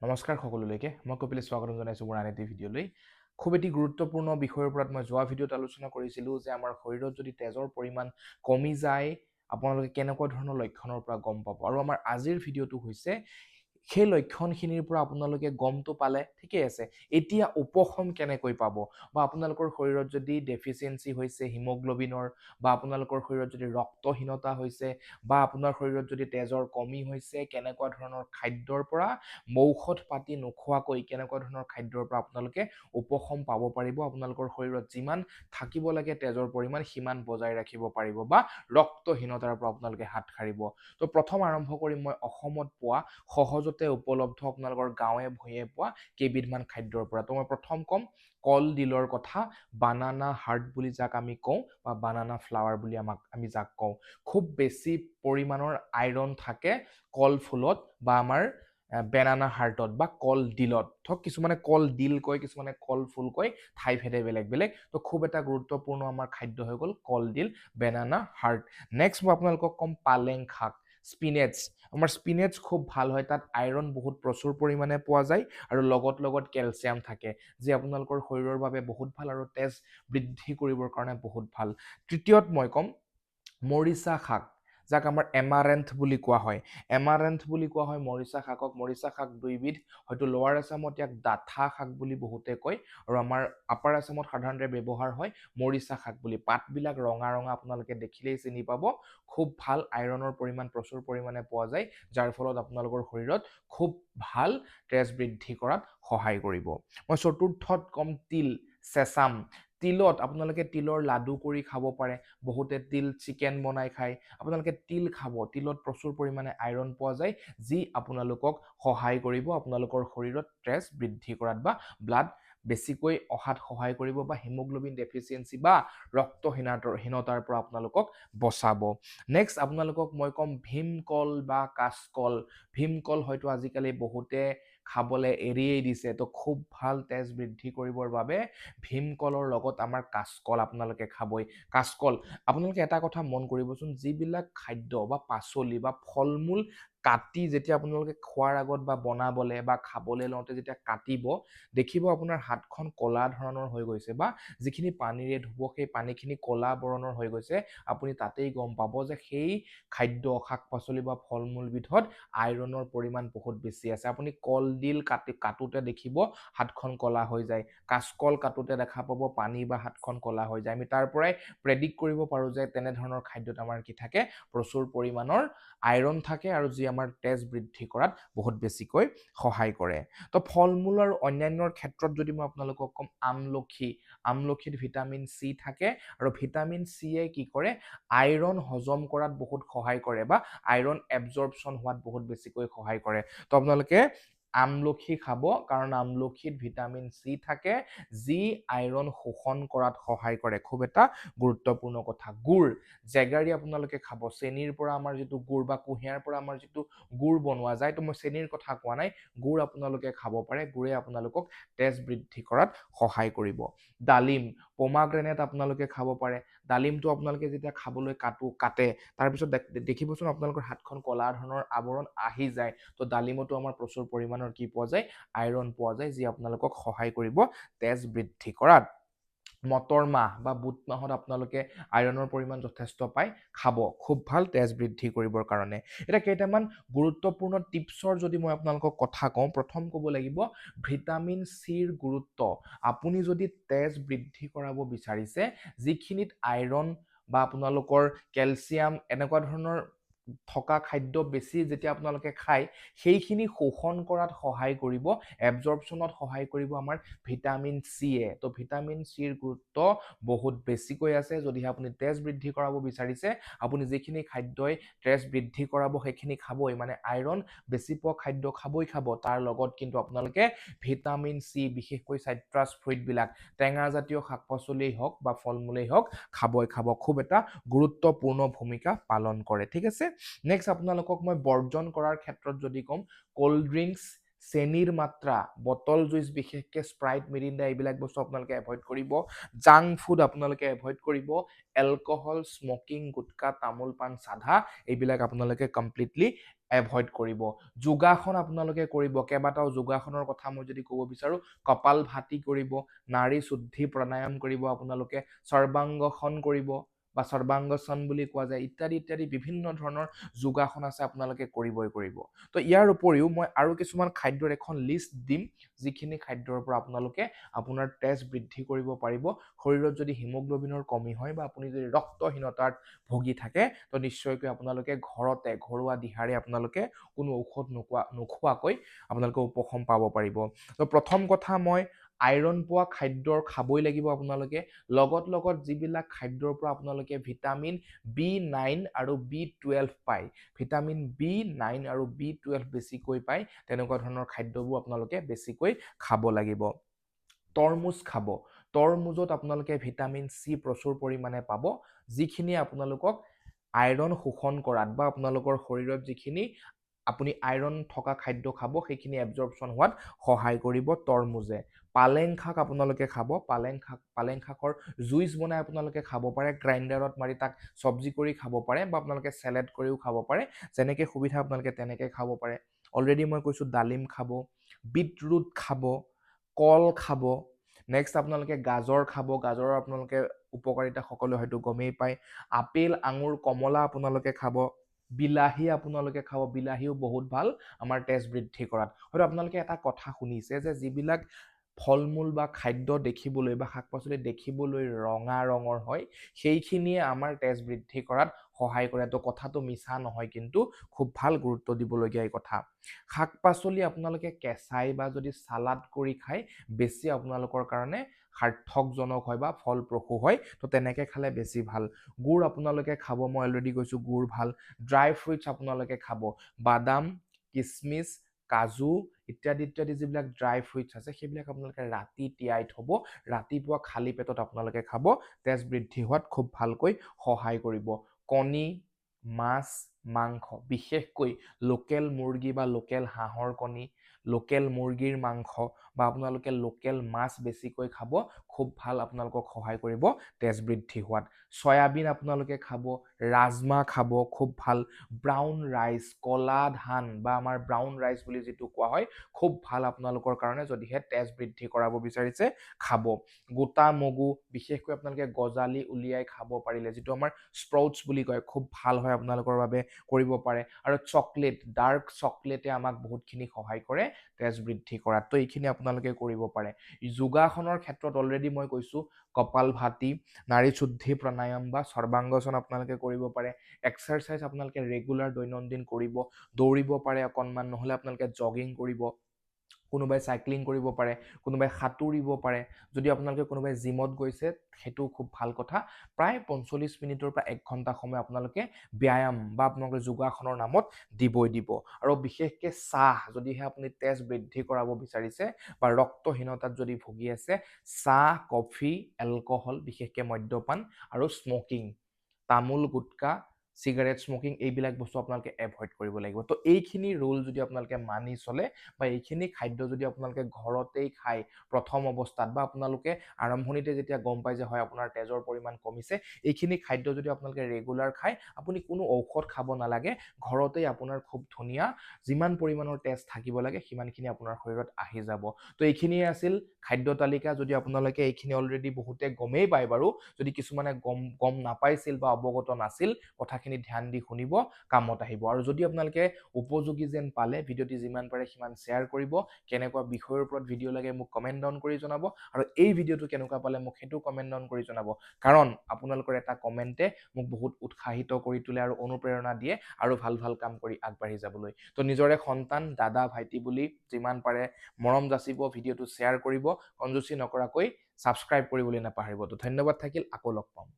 নমস্কাৰ সকলোলৈকে মই কপিলে স্বাগতম জনাইছো মোৰ আন এটি ভিডিঅ'লৈ খুব এটি গুৰুত্বপূৰ্ণ বিষয়ৰ ওপৰত মই যোৱা ভিডিঅ'ত আলোচনা কৰিছিলোঁ যে আমাৰ শৰীৰত যদি তেজৰ পৰিমাণ কমি যায় আপোনালোকে কেনেকুৱা ধৰণৰ লক্ষণৰ পৰা গম পাব আৰু আমাৰ আজিৰ ভিডিঅ'টো হৈছে সেই লক্ষণখিনিৰ পৰা আপোনালোকে গমটো পালে ঠিকে আছে এতিয়া উপশম কেনেকৈ পাব বা আপোনালোকৰ শৰীৰত যদি ডেফিচিয়েঞ্চি হৈছে হিমোগ্লোবিনৰ বা আপোনালোকৰ শৰীৰত যদি ৰক্তহীনতা হৈছে বা আপোনাৰ শৰীৰত যদি তেজৰ কমি হৈছে কেনেকুৱা ধৰণৰ খাদ্যৰ পৰা ঔষধ পাতি নোখোৱাকৈ কেনেকুৱা ধৰণৰ খাদ্যৰ পৰা আপোনালোকে উপশম পাব পাৰিব আপোনালোকৰ শৰীৰত যিমান থাকিব লাগে তেজৰ পৰিমাণ সিমান বজাই ৰাখিব পাৰিব বা ৰক্তহীনতাৰ পৰা আপোনালোকে হাত সাৰিব তো প্ৰথম আৰম্ভ কৰিম মই অসমত পোৱা সহজতে উপলব্ধ আপোনালোকৰ গাঁৱে ভূঞে পোৱা কেইবিধমান খাদ্যৰ পৰা তো মই প্ৰথম ক'ম কলডিলৰ কথা বানানা হাৰ্ট বুলি যাক আমি কওঁ বা বানানা ফ্লাৱাৰ বুলি আমি যাক কওঁ খুব বেছি পৰিমাণৰ আইৰণ থাকে কল ফুলত বা আমাৰ বেনানা হাৰ্টত বা কলডিলত ধৰক কিছুমানে কলডিল কয় কিছুমানে কল ফুল কয় ঠাই ভেদে বেলেগ বেলেগ তো খুব এটা গুৰুত্বপূৰ্ণ আমাৰ খাদ্য হৈ গ'ল কলডিল বেনানা হাৰ্ট নেক্সট মই আপোনালোকক ক'ম পালেং শাক স্পিনেটছ আমাৰ স্পিনেটছ খুব ভাল হয় তাত আইৰণ বহুত প্ৰচুৰ পৰিমাণে পোৱা যায় আৰু লগত কেলছিয়াম থাকে যি আপোনালোকৰ শৰীৰৰ বাবে বহুত ভাল আৰু তেজ বৃদ্ধি কৰিবৰ কাৰণে বহুত ভাল তৃতীয়ত মই ক'ম মৰিচা শাক যাক আমাৰ এমাৰেন্থ বুলি কোৱা হয় মৰিচা শাকক মৰিচা শাক দুইবিধ হয়তো লোৱাৰ আছামত ইয়াক ডাঠা শাক বুলি বহুতে কয় আৰু আমাৰ আপাৰ আছামত সাধাৰণতে ব্যৱহাৰ হয় মৰিচা শাক বুলি পাতবিলাক ৰঙা ৰঙা আপোনালোকে দেখিলেই চিনি পাব খুব ভাল আইৰণৰ পৰিমাণ প্ৰচুৰ পৰিমাণে পোৱা যায় যাৰ ফলত আপোনালোকৰ শৰীৰত খুব ভাল তেজ বৃদ্ধি কৰাত সহায় কৰিব মই চতুৰ্থত ক'ম তিল চেচাম তিলত আপোনালোকে তিলৰ লাডু কৰি খাব পাৰে বহুতে তিল চিকেন বনাই খায় আপোনালোকে তিল খাব তিলত প্ৰচুৰ পৰিমাণে আইৰণ পোৱা যায় যি আপোনালোকক সহায় কৰিব আপোনালোকৰ শৰীৰত তেজ বৃদ্ধি কৰাত বা ব্লাড বেছিকৈ অহাত সহায় কৰিব বা হিমোগ্লোবিন ডেফিচিয়েঞ্চি বা ৰক্তহীনতাৰ পৰা আপোনালোকক বচাব নেক্সট আপোনালোকক মই ক'ম ভীমকল বা কাচকল ভীমকল হয়তো আজিকালি বহুতে খাবলৈ এৰিয়েই দিছে তো খুব ভাল তেজ বৃদ্ধি কৰিবৰ বাবে ভীমকলৰ লগত আমাৰ কাচকল আপোনালোকে খাবই কাচকল আপোনালোকে এটা কথা মন কৰিবচোন যিবিলাক খাদ্য বা পাচলি বা ফল মূল কাটি যেতিয়া আপোনালোকে খোৱাৰ আগত বা বনাবলে বা খাবলৈ লওঁতে যেতিয়া কাটিব দেখিব আপোনাৰ হাতখন কলা ধৰণৰ হৈ গৈছে বা যিখিনি পানীৰে ধুব সেই পানীখিনি কলা বৰণৰ হৈ গৈছে আপুনি তাতেই গম পাব যে সেই খাদ্য শাক পাচলি বা ফল মূল বিধত আইৰণৰ পৰিমাণ বহুত বেছি আছে আপুনি কলডিল কাটোতে দেখিব হাতখন কলা হৈ যায় কাচকল কাটোতে দেখা পাব পানী বা হাতখন কলা হৈ যায় আমি তাৰ পৰাই প্ৰেডিক্ট কৰিব পাৰোঁ যে তেনেধৰণৰ খাদ্যত আমাৰ কি থাকে প্ৰচুৰ পৰিমাণৰ আইৰণ থাকে আৰু যি আমাৰ তেজ বৃদ্ধি কৰাত বহুত বেছিকৈ সহায় কৰে তো ফল মূল আৰু অন্যান্যৰ ক্ষেত্ৰত যদি মই আপোনালোকক ক'ম আমলখিত ভিটামিন চি থাকে আৰু ভিটামিন চিয়ে কি কৰে আইৰণ হজম কৰাত বহুত সহায় কৰে বা আইৰণ এবজৰ্পশ্যন হোৱাত বহুত বেছিকৈ সহায় কৰে তো আপোনালোকে আমলখি খাব কাৰণ আমলখিত ভিটামিন চি থাকে যি আইৰণ শোষণ কৰাত সহায় কৰে খুব এটা গুৰুত্বপূৰ্ণ কথা গুড় জেগাৰী আপোনালোকে খাব চেনিৰ পৰা আমাৰ যিটো গুড় বা কুঁহিয়াৰ পৰা আমাৰ যিটো গুড় বনোৱা যায় তো মই চেনিৰ কথা কোৱা নাই গুড় আপোনালোকে খাব পাৰে গুড়ে আপোনালোকক তেজ বৃদ্ধি কৰাত সহায় কৰিব ডালিম পমাগ্ৰেনেট আপোনালোকে খাব পাৰে ডালিমটো আপোনালোকে যেতিয়া খাবলৈ কাটে তাৰপিছত দেখিবচোন আপোনালোকৰ হাতখন কলা ধৰণৰ আৱৰণ আহি যায় তো ডালিমতো আমাৰ প্ৰচুৰ পৰিমাণৰ কি পোৱা যায় আইৰণ পোৱা যায় যি আপোনালোকক সহায় কৰিব তেজ বৃদ্ধি কৰাত মটৰ মাহ বা বুট মাহত আপোনালোকে আইৰণৰ পৰিমাণ যথেষ্ট পায় খাব খুব ভাল তেজ বৃদ্ধি কৰিবৰ কাৰণে এতিয়া কেইটামান গুৰুত্বপূৰ্ণ টিপছৰ যদি মই আপোনালোকক কথা কওঁ প্ৰথম ক'ব লাগিব ভিটামিন চিৰ গুৰুত্ব আপুনি যদি তেজ বৃদ্ধি কৰাব বিচাৰিছে যিখিনিত আইৰণ বা আপোনালোকৰ কেলছিয়াম এনেকুৱা ধৰণৰ থকা খাদ্য বেছি যেতিয়া আপোনালোকে খায় সেইখিনি শোষণ কৰাত সহায় কৰিব এবজৰ্পশ্যনত সহায় কৰিব আমাৰ ভিটামিন চিয়ে তো ভিটামিন চিৰ গুৰুত্ব বহুত বেছিকৈ আছে যদিহে আপুনি তেজ বৃদ্ধি কৰাব বিচাৰিছে আপুনি যিখিনি খাদ্যই তেজ বৃদ্ধি কৰাব সেইখিনি খাবই মানে আইৰণ বেছি পোৱা খাদ্য খাব তাৰ লগত কিন্তু আপোনালোকে ভিটামিন চি বিশেষকৈ চাইট্ৰাছ ফ্ৰুইটবিলাক টেঙা জাতীয় শাক পাচলিয়েই হওক বা ফল মূলেই হওক খাব খুব এটা গুৰুত্বপূৰ্ণ ভূমিকা পালন কৰে ঠিক আছে নেক্সট আপোনালোকক মই বৰ্জন কৰাৰ ক্ষেত্ৰত যদি ক'ম ক'ল্ড ড্ৰিংকছ চেনিৰ মাত্ৰা, বটল জুইচ বিশেষকৈ স্প্ৰাইট, মিৰিণ্ডা এইবিলাক বস্তু আপোনালোকে এভইড কৰিব। জাংক ফুড আপোনালোকে এভইড কৰিব। এলকহল, স্মকিং, গুটকা, তামোল পাণ, চাধা এইবিলাক আপোনালোকে কমপ্লিটলি এভইড কৰিব। যোগাসন আপোনালোকে কৰিব। কেইবাটাও যোগাসনৰ কথা মই যদি ক'ব বিচাৰোঁ, কপাল ভাতি কৰিব, নাড়ী শুদ্ধি প্ৰাণায়াম কৰিব, আপোনালোকে সৰ্বাংগসন কৰিব বা সৰ্বাংগসন বুলি কোৱা যায়, ইত্যাদি ইত্যাদি বিভিন্ন ধৰণৰ যোগাসন আছে, আপোনালোকে কৰিবই কৰিব। তো ইয়াৰ উপৰিও মই আৰু কিছুমান খাদ্যৰ এখন লিষ্ট দিম, যিখিনি খাদ্যৰ পৰা আপোনালোকে আপোনাৰ তেজ বৃদ্ধি কৰিব পাৰিব। শৰীৰত যদি হিমোগ্ল'বিনৰ কমি হয় বা আপুনি যদি ৰক্তহীনতাত ভুগি থাকে, তো নিশ্চয়কৈ আপোনালোকে ঘৰতে ঘৰুৱা দিহাৰে আপোনালোকে কোনো ঔষধ নোখোৱাকৈ আপোনালোকে উপশম পাব পাৰিব। তো প্ৰথম কথা, মই আইৰণ পোৱা খাদ্যৰ খাবই লাগিব আপোনালোকে। লগত যিবিলাক খাদ্যৰ পৰা আপোনালোকে ভিটামিন B9 আৰু B12 পায়, ভিটামিন B9 আৰু B12 বেছিকৈ পায়, তেনেকুৱা ধৰণৰ খাদ্যবোৰ আপোনালোকে বেছিকৈ খাব লাগিব। তৰমুজ খাব। তৰমুজত আপোনালোকে ভিটামিন চি প্ৰচুৰ পৰিমাণে পাব, যিখিনি আপোনালোকক আইৰণ শোষণ কৰাত বা আপোনালোকৰ শৰীৰত যিখিনি আপুনি আইৰণ থকা খাদ্য খাব, সেইখিনি এবজৰ্পশ্যন হোৱাত সহায় কৰিব তৰমুজে। পালেং শাক আপোনালোকে খাব। পালেং শাকৰ জুইচ বনাই আপোনালোকে খাব পাৰে, গ্ৰাইণ্ডাৰত মাৰি তাক চব্জি কৰি খাব পাৰে বা আপোনালোকে চেলেড কৰিও খাব পাৰে। যেনেকৈ সুবিধা আপোনালোকে তেনেকৈ খাব পাৰে। অলৰেডি মই কৈছোঁ ডালিম খাব, বিটৰুট খাব, কল খাব। নেক্সট আপোনালোকে গাজৰ খাব। গাজৰৰ আপোনালোকে উপকাৰিতা সকলোৱে হয়তো গমেই পায়। আপেল, আঙুৰ, কমলা আপোনালোকে খাব। বিলাহী আপোনালোকে খাব। বিলাহীও বহুত ভাল আমাৰ তেজ বৃদ্ধি কৰাত। হয়তো আপোনালোকে এটা কথা শুনিছে যে যিবিলাক ফল মূল বা খাদ্য দেখিবলৈ বা শাক পাচলি দেখিবলৈ ৰঙা ৰঙৰ হয়, সেইখিনিয়ে আমাৰ তেজ বৃদ্ধি কৰাত সহায় কৰে। তো কথাটো মিছা নহয়, কিন্তু খুব ভাল গুৰুত্ব দিবলগীয়া এই কথা। শাক পাচলি আপোনালোকে কেঁচাই বা যদি চালাড কৰি খায়, বেছি আপোনালোকৰ কাৰণে সাৰ্থকজনক হয় বা ফলপ্ৰসূ হয়। তো তেনেকৈ খালে বেছি ভাল। গুড় আপোনালোকে খাব, মই অলৰেডি কৈছোঁ গুড় ভাল। ড্ৰাই ফ্ৰুইটছ আপোনালোকে খাব। বাদাম, কিচমিচ, কাজু ইত্যাদি ইত্যাদি যিবিলাক ড্ৰাই ফ্ৰুইটছ আছে, সেইবিলাক আপোনালোকে ৰাতি তিয়াই থ'ব। ৰাতিপুৱা খালী পেটত আপোনালোকে খাব, তেজ বৃদ্ধি হোৱাত খুব ভালকৈ সহায় কৰিব। কণী, মাছ, মাংস, বিশেষকৈ লোকেল মুৰ্গী বা লোকেল হাঁহৰ কণী, লোকেল মুৰ্গীৰ মাংস বা আপোনালোকে লোকেল মাছ বেছিকৈ খাব, খুব ভাল, আপোনালোকক সহায় কৰিব তেজ বৃদ্ধি হোৱাত। চয়াবিন আপোনালোকে খাব, ৰাজমাহ খাব, খুব ভাল। ব্ৰাউন ৰাইচ, কলা ধান বা আমাৰ ব্ৰাউন ৰাইচ বুলি যিটো কোৱা হয়, খুব ভাল আপোনালোকৰ কাৰণে, যদিহে তেজ বৃদ্ধি কৰাব বিচাৰিছে খাব। গোটা মগু, বিশেষকৈ আপোনালোকে গজালি উলিয়াই খাব পাৰিলে, যিটো আমাৰ স্প্ৰাউটছ বুলি কয়, খুব ভাল হয় আপোনালোকৰ বাবে, কৰিব পাৰে। আৰু চকলেট, ডাৰ্ক চকলেটে আমাক বহুতখিনি সহায় কৰে তেজ বৃদ্ধি কৰাত। তো এইখিনি আপোনালোকে কৰিব পাৰে। যোগাসনৰ ক্ষেত্ৰত অলৰেডি মই কৈছোঁ, কপাল ভাতি, নাড়ী শুদ্ধি প্ৰাণায়াম বা সৰ্বাংগসন আপোনালোকে কৰিব পাৰে। এক্সাৰচাইজ আপোনালোকে ৰেগুলাৰ দৈনন্দিন কৰিব, দৌৰিব পাৰে অকণমান, নহ'লে আপোনালোকে জগিং কৰিব, কোনোবাই চাইক্লিং কৰিব পাৰে, কোনোবাই সাঁতুৰিব পাৰে। যদি আপোনালোকে কোনোবাই জিমত গৈছে, সেইটো খুব ভাল কথা। প্ৰায় 45 মিনিটৰ পৰা 1 ঘণ্টা সময় আপোনালোকে ব্যায়াম বা আপোনালোকে যোগাসনৰ নামত দিবই দিব। আৰু বিশেষকৈ চাহ, যদিহে আপুনি তেজ বৃদ্ধি কৰাব বিচাৰিছে বা ৰক্তহীনতাত যদি ভুগি আছে, চাহ, কফি, এলকহল, বিশেষকৈ মদ্যপান আৰু স্মকিং, তামোল, গুটকা, চিগাৰেট স্মকিং, এইবিলাক বস্তু আপোনালোকে এভইড কৰিব লাগিব। তো এইখিনি ৰুল যদি আপোনালোকে মানি চলে বা এইখিনি খাদ্য যদি আপোনালোকে ঘৰতেই খায় প্ৰথম অৱস্থাত, বা আপোনালোকে আৰম্ভণিতে যেতিয়া গম পায় যে হয় আপোনাৰ তেজৰ পৰিমাণ কমিছে, এইখিনি খাদ্য যদি আপোনালোকে ৰেগুলাৰ খায়, আপুনি কোনো ঔষধ খাব নালাগে, ঘৰতেই আপোনাৰ খুব ধুনীয়া যিমান পৰিমাণৰ তেজ থাকিব লাগে সিমানখিনি আপোনাৰ শৰীৰত আহি যাব। তো এইখিনিয়ে আছিল খাদ্য তালিকা। যদি আপোনালোকে এইখিনি অলৰেডি বহুতে গমেই পায় বাৰু, যদি কিছুমানে গম নাপাইছিল বা অৱগত নাছিল, কথাখিনি ধ্যান দি শুনিব, কামত আহিব। আৰু যদি আপোনালোকে উপযোগী যেন পালে, ভিডিঅ'টি যিমান পাৰে সিমান শ্বেয়াৰ কৰিব। কেনেকুৱা বিষয়ৰ ওপৰত ভিডিঅ' লাগে মোক কমেণ্ট ডাউন কৰি জনাব, আৰু এই ভিডিঅ'টো কেনেকুৱা পালে মোক সেইটো কমেণ্ট ডাউন কৰি জনাব, কাৰণ আপোনালোকৰ এটা কমেণ্টে মোক বহুত উৎসাহিত কৰি তোলে আৰু অনুপ্ৰেৰণা দিয়ে আৰু ভাল ভাল কাম কৰি আগবাঢ়ি যাবলৈ। তো নিজৰে সন্তান, দাদা, ভাইটি বুলি যিমান পাৰে মৰম যাচিব, ভিডিঅ'টো শ্বেয়াৰ কৰিব, কনজুচি নকৰাকৈ ছাবস্ক্ৰাইব কৰিবলৈ নাপাহৰিব। তো ধন্যবাদ থাকিল, আকৌ লগ পাম।